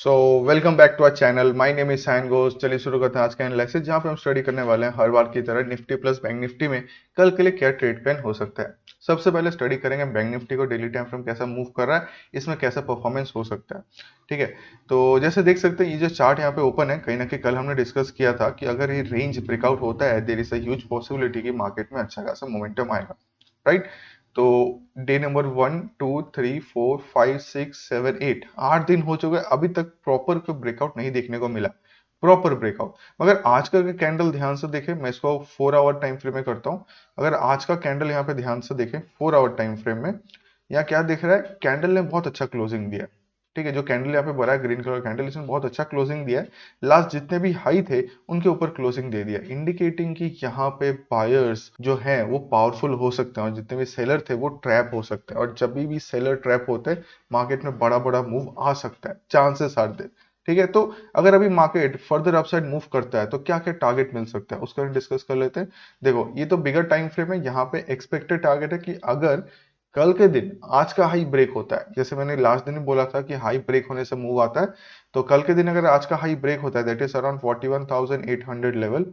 So welcome back to our channel. My name is Sayan Ghosh. चलिए शुरू करते हैं आज का एनालिसिस, जहां पे हम स्टडी करने वाले हैं हर बार की तरह निफ्टी प्लस बैंक निफ्टी में कल के लिए क्या ट्रेड प्लान हो सकता है। सबसे पहले स्टडी करेंगे बैंक निफ्टी को, डेली टाइम फ्रेम कैसा मूव कर रहा है, इसमें कैसा परफॉर्मेंस हो सकता है। ठीक है, तो जैसे देख सकते हैं ये जो चार्ट यहाँ पे ओपन है, कहीं ना कहीं कल हमने डिस्कस किया था कि अगर ये रेंज ब्रेकआउट होता है, there is a huge possibility कि मार्केट में अच्छा खासा मोमेंटम आएगा। राइट, तो डे नंबर 1 2 3 4 5 6 7 8 8 दिन हो चुके, अभी तक प्रॉपर कोई ब्रेकआउट नहीं देखने को मिला, प्रॉपर ब्रेकआउट। मगर आज का कैंडल ध्यान से देखें, मैं इसको 4 आवर टाइम फ्रेम में करता हूं। अगर आज का कैंडल यहाँ पे ध्यान से देखें 4 आवर टाइम फ्रेम में, यहाँ क्या दिख रहा है, कैंडल ने बहुत अच्छा क्लोजिंग दिया। ठीक है, जो कैंडल यहाँ पे बना है ग्रीन कलर कैंडल, इसने बहुत अच्छा क्लोजिंग दिया है। लास्ट जितने भी हाई थे उनके ऊपर क्लोजिंग दे दिया, इंडिकेटिंग कि यहाँ पे बायर्स जो हैं वो पावरफुल हो सकते हैं और जितने भी सेलर थे वो ट्रैप हो सकते हैं। और जब भी सेलर ट्रैप होते हैं मार्केट में बड़ा बड़ा मूव आ सकता है, चांसेस आर देयर। ठीक है, तो अगर अभी मार्केट फर्दर अपसाइड मूव करता है तो क्या क्या टारगेट मिल सकता है उसका डिस्कस कर लेते हैं। देखो, ये तो बिगर टाइम फ्रेम है, यहाँ पे एक्सपेक्टेड टारगेट है कि अगर कल के दिन आज का हाई ब्रेक होता है, जैसे मैंने लास्ट दिन ही बोला था कि हाई ब्रेक होने से मूव आता है, तो कल के दिन अगर आज का हाई ब्रेक होता है दैट इज अराउंड 41,800 लेवल।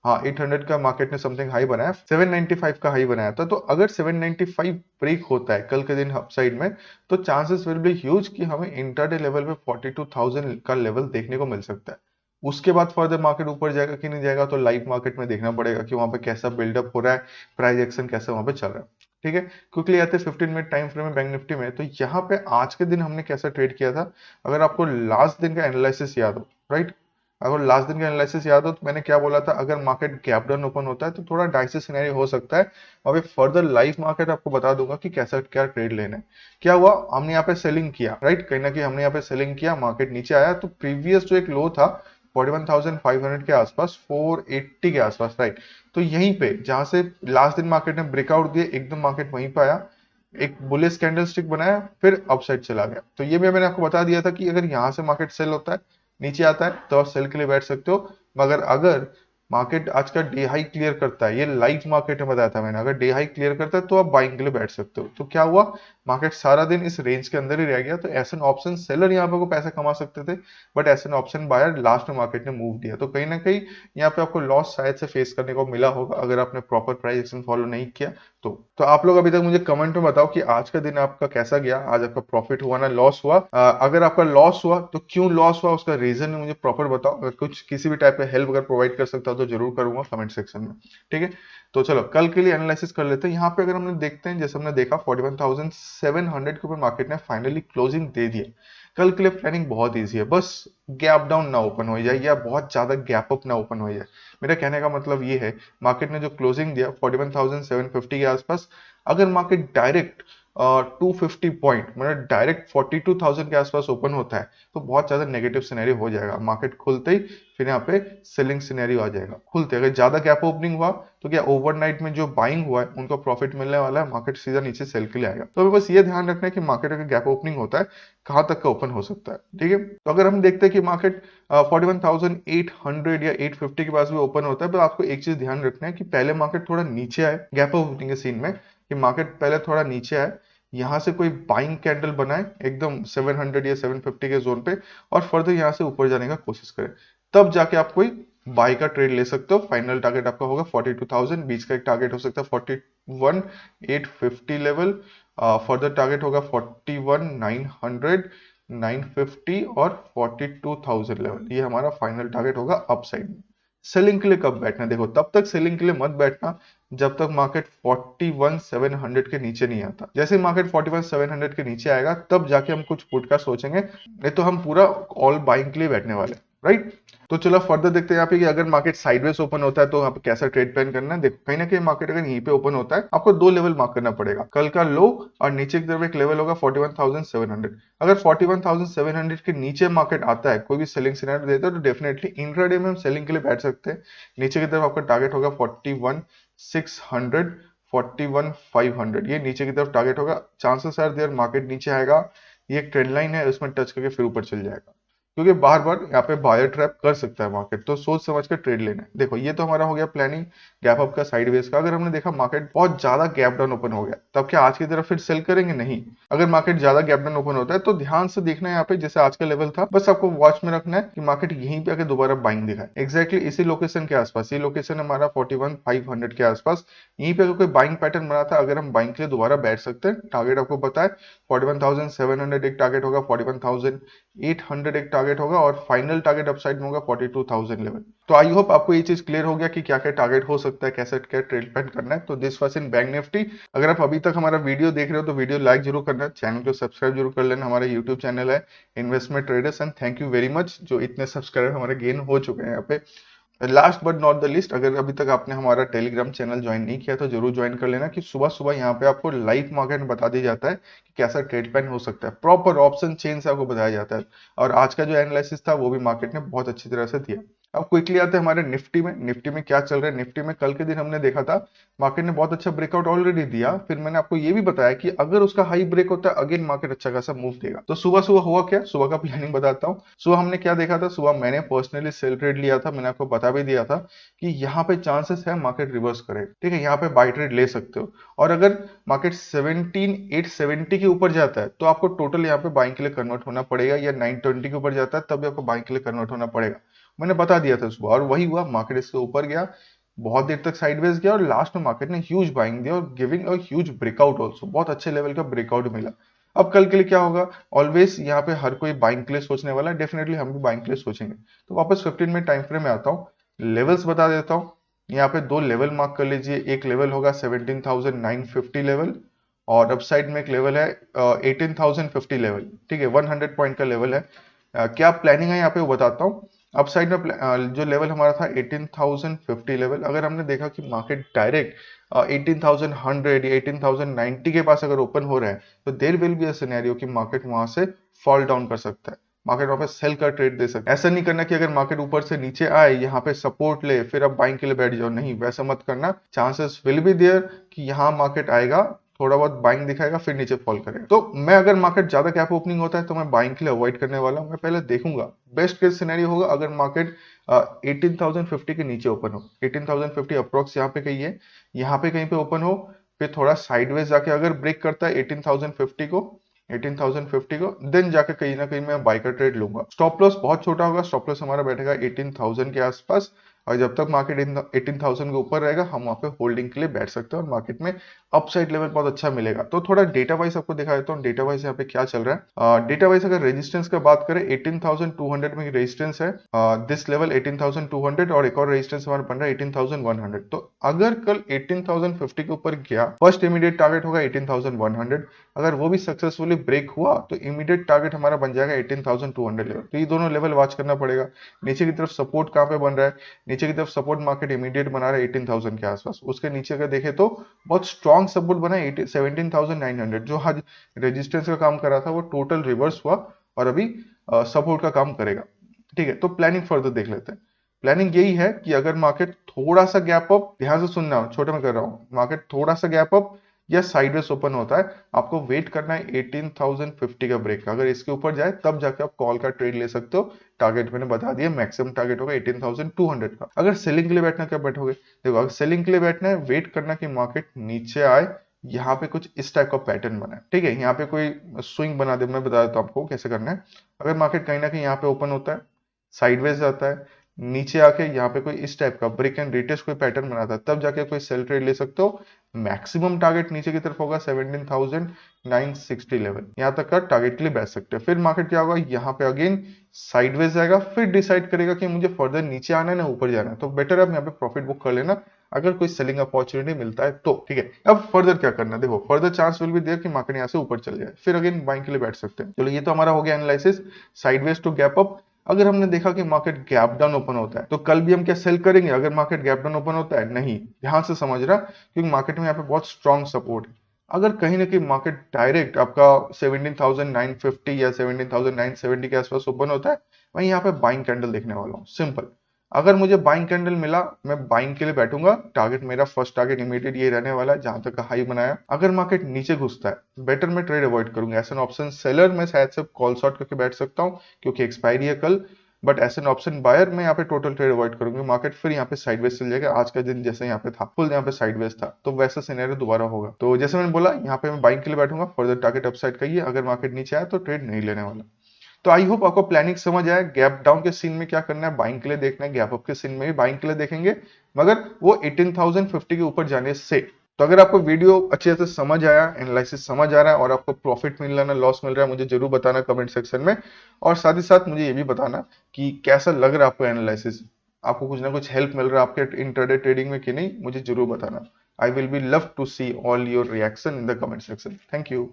हाँ, 800 का मार्केट ने समथिंग हाई बनाया, 795 का हाई बनाया था। तो अगर 795 ब्रेक होता है कल के दिन अपसाइड में, तो चांसेस विल बी ह्यूज कि हमें इंटरडे लेवल पे 42,000 का लेवल देखने को मिल सकता है। उसके बाद फर्दर मार्केट ऊपर जाएगा कि नहीं जाएगा तो लाइव मार्केट में देखना पड़ेगा कि वहां पे कैसा बिल्डअप हो रहा है, प्राइस एक्शन कैसा वहां पे चल रहा है। ठीक है, क्विकली आते हैं 15 मिनट टाइम फ्रेम में बैंक निफ्टी में। तो यहाँ पे आज के दिन हमने कैसा ट्रेड किया था, अगर आपको लास्ट दिन का एनालिसिस याद हो, राइट, अगर लास्ट दिन का एनालिसिस याद हो तो मैंने क्या बोला था, अगर मार्केट गैप डाउन ओपन होता है तो थोड़ा डाइसी सिनेरियो हो सकता है। अभी फर्दर लाइव मार्केट आपको बता दूंगा कि कैसा क्या ट्रेड लेना है। क्या हुआ, हमने यहाँ पे सेलिंग किया, राइट, कहीं ना कहीं हमने यहाँ पे सेलिंग किया, मार्केट नीचे आया तो प्रीवियस जो एक लो था 41,500 के आसपास, 480 के आसपास, राइट, तो यहीं पे जहां से लास्ट दिन मार्केट ने ब्रेकआउट दिए, एकदम मार्केट वहीं पे आया, एक बुलिश कैंडल स्टिक बनाया, फिर अपसाइड चला गया। तो ये भी मैंने आपको बता दिया था कि अगर यहाँ से मार्केट सेल होता है, नीचे आता है, तो आप सेल के लिए बैठ सकते हो। मगर अगर मार्केट आज का डे हाई क्लियर करता है, ये लाइव मार्केट में बताया था मैंने, अगर डे हाई क्लियर करता है तो आप बाइंग के लिए बैठ सकते हो। तो क्या हुआ, मार्केट सारा दिन इस रेंज के अंदर ही रह गया। तो एस एन ऑप्शन सेलर यहाँ पे को पैसा कमा सकते थे, but as an option buyer लास्ट में मार्केट ने मूव दिया। तो कहीं ना कहीं यहाँ पे आपको लॉस शायद से फेस करने को मिला होगा अगर आपने प्रॉपर प्राइस एक्शन फॉलो नहीं किया तो आप लोग अभी तक मुझे कमेंट में बताओ कि आज का दिन आपका कैसा गया, आज आपका प्रॉफिट हुआ ना लॉस हुआ। अगर आपका लॉस हुआ तो क्यों लॉस हुआ, उसका रीजन मुझे प्रॉपर बताओ। अगर कुछ किसी भी टाइप का हेल्प अगर प्रोवाइड कर सकता हो तो जरूर करूंगा कमेंट सेक्शन में। ठीक है, तो चलो कल के लिए एनालिसिस कर लेते हैं। यहाँ पे अगर हमने देखते हैं, जैसे हमने देखा 41,700 के ऊपर मार्केट ने फाइनली क्लोजिंग दे दिया। कल के लिए प्लानिंग बहुत ईजी है, बस गैप डाउन ना ओपन हो जाए या बहुत ज्यादा गैप अप ना ओपन हो जाए। मेरा कहने का मतलब ये है, मार्केट ने जो क्लोजिंग दिया 41,750 के आसपास, अगर मार्केट डायरेक्ट 250 पॉइंट मतलब डायरेक्ट 42,000 के आसपास ओपन होता है तो बहुत ज्यादा नेगेटिव सिनेरियो हो जाएगा। मार्केट खुलते ही फिर यहाँ पे सेलिंग सिनेरियो आ जाएगा। खुलते अगर ज्यादा गैप ओपनिंग हुआ तो क्या ओवरनाइट में जो बाइंग हुआ है उनको प्रॉफिट मिलने वाला है, मार्केट सीधा नीचे सेल के लिए आएगा। तो अभी बस ये ध्यान रखना है कि मार्केट अगर गैप ओपनिंग होता है कहाँ तक का ओपन हो सकता है। ठीक है, तो अगर हम देखते हैं कि मार्केट 41,800 या 850 के पास भी ओपन होता है, तो आपको एक चीज ध्यान रखना है कि पहले मार्केट थोड़ा नीचे आए गैप ओपनिंग के सीन में, कि मार्केट पहले थोड़ा नीचे आए, यहाँ से कोई बाइंग कैंडल बनाए एकदम 700 या 750 के जोन पे, और फर्दर यहाँ से ऊपर जाने का कोशिश करें, तब जाके आप कोई बाई का ट्रेड ले सकते हो। फाइनल टारगेट आपका होगा 42,000, बीच का एक टारगेट हो सकता है 41,850 लेवल, फर्दर टारगेट होगा 41,900, 950 और 42,000 लेवल, ये हमारा फाइनल टारगेट होगा अपसाइड में। सेलिंग के लिए कब बैठना, देखो तब तक सेलिंग के लिए मत बैठना जब तक मार्केट 41,700 के नीचे नहीं आता। जैसे ही मार्केट 41,700 के नीचे आएगा तब जाके हम कुछ पुट का सोचेंगे, नहीं तो हम पूरा ऑल बाइंग के लिए बैठने वाले, राइट। तो चलो फर्दर देखते हैं यहाँ पे कि अगर मार्केट साइडवेज ओपन होता है तो यहाँ पे कैसा ट्रेड प्लान करना है। देखो कहीं ना कहीं मार्केट अगर यहीं पे ओपन होता है, आपको दो लेवल मार्क करना पड़ेगा, कल का लो और नीचे की तरफ एक लेवल होगा 41,700। अगर 41,700 के नीचे मार्केट आता है, कोई भी सेलिंग सिनेरियो देता है, तो डेफिनेटली इंट्राडे में हम सेलिंग के लिए बैठ सकते हैं। नीचे की तरफ आपका टारगेट होगा 41,600, 41,500, ये नीचे की तरफ टारगेट होगा। चांसेस आर देयर मार्केट नीचे आएगा, ये एक ट्रेंड लाइन है, उसमें टच करके फिर ऊपर चल जाएगा। क्योंकि बार बार यहाँ पे बायर ट्रैप कर सकता है मार्केट, तो सोच समझ कर ट्रेड लेना है। देखो ये तो हमारा हो गया प्लानिंग गैप अप का, साइडवेज का। अगर हमने देखा मार्केट बहुत ज्यादा गैप डाउन ओपन हो गया, तब क्या आज की तरफ फिर सेल करेंगे? नहीं। अगर मार्केट ज्यादा गैप डाउन ओपन होता है तो ध्यान से देखना है यहाँ पे, जैसे आज का लेवल था, बस आपको वॉच में रखना है कि मार्केट यहीं पे आके दोबारा बाइंग दिखाए, एग्जैक्टली इसी लोकेशन के आसपास। ये लोकेशन हमारा 41,500 के आसपास, यहीं पे अगर कोई बाइंग पैटर्न बना था, अगर हम बाइंग के लिए दोबारा बैठ सकते हैं। टारगेट आपको पता है 41,700 एक टारगेट होगा, 41,800 एक टारगेट होगा, और फाइनल टारगेट अपसाइड में होगा 42,000 लेवल। तो आई होप आपको ये चीज क्लियर हो गया कि क्या क्या टारगेट हो सकता है, कैसे क्या ट्रेड प्लान करना है। तो this was in bank Nifty. अगर आप अभी तक हमारा वीडियो देख रहे हो तो वीडियो लाइक जरूर करना, चैनल को सब्सक्राइब जरूर कर लेना। हमारा यूट्यूब चैनल है investment traders, and thank you very much जो इतने सब्सक्राइबर हमारे गेन हो चुके हैं यहाँ पे। Last but not the list, अगर अभी तक आपने हमारा टेलीग्राम चैनल ज्वाइन नहीं किया तो जरूर ज्वाइन कर लेना, कि सुबह सुबह यहाँ पे आपको लाइव मार्केट में बता दिया जाता है कि कैसा ट्रेड प्लान हो सकता है, प्रॉपर ऑप्शन चेन से आपको बताया जाता है। और आज का जो एनालिसिस था वो भी मार्केट ने बहुत अच्छी तरह से दिया। अब क्विकली आते हैं हमारे निफ्टी में। निफ्टी में क्या चल रहा है? निफ्टी में कल के दिन हमने देखा था मार्केट ने बहुत अच्छा ब्रेकआउट ऑलरेडी दिया, फिर मैंने आपको ये भी बताया कि अगर उसका हाई ब्रेक होता है अगेन मार्केट अच्छा खासा मूव देगा। तो सुबह सुबह हुआ क्या, सुबह का प्लानिंग बताता हूँ। सुबह हमने क्या देखा था? सुबह मैंने पर्सनली सेल ट्रेड लिया था, मैंने आपको बता भी दिया था कि यहाँ पे चांसेस है मार्केट रिवर्स करे, ठीक है, यहाँ पे बाई ट्रेड ले सकते हो। और अगर मार्केट 17,870 के ऊपर जाता है तो आपको टोटल यहाँ पे बाइंग के लिए कन्वर्ट होना पड़ेगा, या 920 के ऊपर जाता है तब भी आपको बाइंग के लिए कन्वर्ट होना पड़ेगा। मैंने बता दिया था सुबह, और वही हुआ। मार्केट इसके ऊपर गया, बहुत देर तक साइडवेज गया, और लास्ट में मार्केट ने ह्यूज बाइंग दिया और giving a huge breakout also, बहुत अच्छे लेवल का ब्रेकआउट मिला। अब कल के लिए क्या होगा? ऑलवेज यहाँ पे हर कोई बाइंग के लिए सोचने वाला है, डेफिनेटली हम भी बाइंग के लिए सोचेंगे। तो वापस 15 मिनट टाइम फ्रेम में आता हूँ, लेवल्स बता देता हूँ। यहाँ पे दो लेवल मार्क कर लीजिए, एक लेवल होगा 17,950 लेवल, और अपसाइड में एक लेवल है 18,050 लेवल, ठीक है, 100 पॉइंट का लेवल है। क्या प्लानिंग है यहाँ पे वो बताता हूँ। अपसाइड में जो लेवल हमारा था 18,050 लेवल, अगर हमने देखा कि मार्केट डायरेक्ट 18,100 या 18,090 के पास अगर ओपन हो रहा है, तो there will be a scenario कि मार्केट वहां से फॉल डाउन कर सकता है, मार्केट वहां पे सेल का ट्रेड दे सकता है। ऐसा नहीं करना कि अगर मार्केट ऊपर से नीचे आए, यहाँ पे सपोर्ट ले, फिर आप बाइंग के लिए बैठ जाओ, नहीं, वैसा मत करना। चांसेस विल बी देयर कि यहाँ मार्केट आएगा, थोड़ा बहुत बाइंग दिखाएगा, फिर नीचे फॉल करेगा। तो मैं, अगर मार्केट ज्यादा कैप ओपनिंग होता है तो मैं बाइंग के लिए अवॉइड करने वाला हूं। मैं पहले देखूंगा, बेस्ट केस सिनेरियो होगा अगर मार्केट 18,050 के नीचे ओपन हो, 18,050 अप्रोक्स यहाँ पे कहीं है, यहाँ पे कहीं पे ओपन हो, फिर थोड़ा साइडवेज जाके अगर ब्रेक करता है 18,050 को, 18,050 को, देन जाके कहीं ना कहीं मैं बाई का ट्रेड लूंगा। स्टॉप लॉस बहुत छोटा होगा, स्टॉप लॉस हमारा बैठेगा 18,000 के आसपास, और जब तक मार्केट 18,000 के ऊपर रहेगा हम वहां पे होल्डिंग के लिए बैठ सकते हैं, और मार्केट में अपसाइड लेवल बहुत अच्छा मिलेगा। तो थोड़ा डेटा वाइज आपको दिखा देता हूँ, डेटा वाइज यहाँ पे क्या चल रहा है। डेटा वाइज अगर रेजिस्टेंस का बात करें, 18,200 में रेजिस्टेंस है, दिस लेवल 18,200, और एक और रेजिस्टेंस हमारा बन रहा है 18,100। तो अगर कल 18,050 के ऊपर गया, फर्स्ट इमीडिएट टारगेट होगा 18,100, अगर वो भी सक्सेसफुली ब्रेक हुआ तो इमीडिएट टारगेट हमारा बन जाएगा 18,200 लेवल। तो ये दोनों लेवल वॉच करना पड़ेगा। नीचे की तरफ सपोर्ट कहाँ पे बन रहा है? नीचे की तरफ सपोर्ट मार्केट इमीडिएट बना रहा है 18,000 के आसपास। उसके नीचे अगर देखें तो बहुत स्ट्रॉन्ग सपोर्ट बना है 17,900, जो आज रेजिस्टेंस का काम कर रहा था वो टोटल रिवर्स हुआ और अभी सपोर्ट का काम करेगा। ठीक है, तो प्लानिंग फर्दर देख लेते हैं। प्लानिंग यही है कि अगर मार्केट थोड़ा सा गैप अप, ध्यान से सुनना, छोटे में कर रहा हूं, मार्केट थोड़ा सा गैप अप या साइडवेज ओपन होता है, आपको वेट करना है 18,050 का ब्रेक का। अगर इसके ऊपर जाए तब जाके आप कॉल का ट्रेड ले सकते हो। टारगेट मैंने बता दिया, मैक्सिमम टारगेट होगा 18,200 का। अगर सेलिंग के लिए बैठना, क्या बैठोगे? देखो, अगर सेलिंग के लिए बैठना है, वेट करना कि मार्केट नीचे आए, यहाँ पे कुछ इस टाइप का पैटर्न बना है, ठीक है, यहाँ पे कोई स्विंग बना दे। मैं बता देता हूँ आपको कैसे करना है। अगर मार्केट कहीं ना कहीं यहाँ पे ओपन होता है, साइडवेज जाता है, नीचे आके यहाँ पे कोई इस टाइप का ब्रेक एंड रिटेस्ट कोई पैटर्न बनाता है, तब जाके कोई सेल ट्रेड ले सकते हो। मैक्सिमम टारगेट नीचे की तरफ होगा 17,960 लेवल, यहाँ तक का टारगेट के लिए बैठ सकते हैं। फिर मार्केट क्या होगा, यहाँ पे अगेन साइडवेज जाएगा, फिर डिसाइड करेगा कि मुझे फर्दर नीचे आना है ना ऊपर जाना है, तो बेटर आप यहाँ पे प्रॉफिट बुक कर लेना अगर कोई सेलिंग अपॉर्चुनिटी मिलता है तो। ठीक है, अब फर्दर क्या करना है, देखो, फर्दर चांस विल भी देयर कि मार्केट यहाँ से ऊपर चल जाए, फिर अगेन बाइंग के लिए बैठ सकते हैं। चलो, ये तो हमारा हो गया analysis sideways to gap up. अगर हमने देखा कि मार्केट गैप डाउन ओपन होता है तो कल भी हम क्या सेल करेंगे? अगर मार्केट गैप डाउन ओपन होता है, नहीं, ध्यान से समझ रहा, क्योंकि मार्केट में यहाँ पे बहुत स्ट्रॉन्ग सपोर्ट है। अगर कहीं ना कहीं मार्केट डायरेक्ट आपका 17,950 या 17,970 के आसपास ओपन होता है, मैं यहाँ पे बाइंग कैंडल देखने वाला हूँ, सिंपल। अगर मुझे बाइंग कैंडल मिला, मैं बाइंग के लिए बैठूंगा। टारगेट मेरा फर्स्ट टारगेट इमीडिएट ये रहने वाला है जहां तक हाई बनाया। अगर मार्केट नीचे घुसता है, बेटर मैं ट्रेड अवॉइड करूंगा। एस एन ऑप्शन सेलर मैं शायद से कॉल शॉर्ट करके बैठ सकता हूँ क्योंकि एक्सपायरी है कल, but as an option buyer मैं यहाँ पे टोटल ट्रेड अवॉइड करूंगी। मार्केट फिर यहाँ पे साइडवेज चल जाएगा। आज का दिन जैसे यहाँ पे था, फुल यहाँ पे साइडवेज था, तो वैसा सिनेरियो दोबारा होगा। तो जैसे मैंने बोला, यहाँ पे मैं बाइंग के लिए बैठूंगा। फर्दर टारगेट अपसाइड का ही है, अगर मार्केट नीचे आया तो ट्रेड नहीं लेने वाला। तो आई होप आपको प्लानिंग समझ आया। गैप डाउन के सीन में क्या करना है, बाइंग के लिए देखना है। गैप अप के सीन में भी बाइंग के लिए देखेंगे, मगर वो 18,050 के ऊपर जाने से। तो अगर आपको वीडियो अच्छे से समझ आया, एनालिसिस समझ आ रहा है और आपको प्रॉफिट मिल रहा है, लॉस मिल रहा है, मुझे जरूर बताना कमेंट सेक्शन में। और साथ ही साथ मुझे ये भी बताना कि कैसा लग रहा है आपको एनालिसिस, आपको कुछ ना कुछ हेल्प मिल रहा है आपके इंट्राडे ट्रेडिंग में कि नहीं, मुझे जरूर बताना। I will be love to see all your reaction in the comment section. Thank you.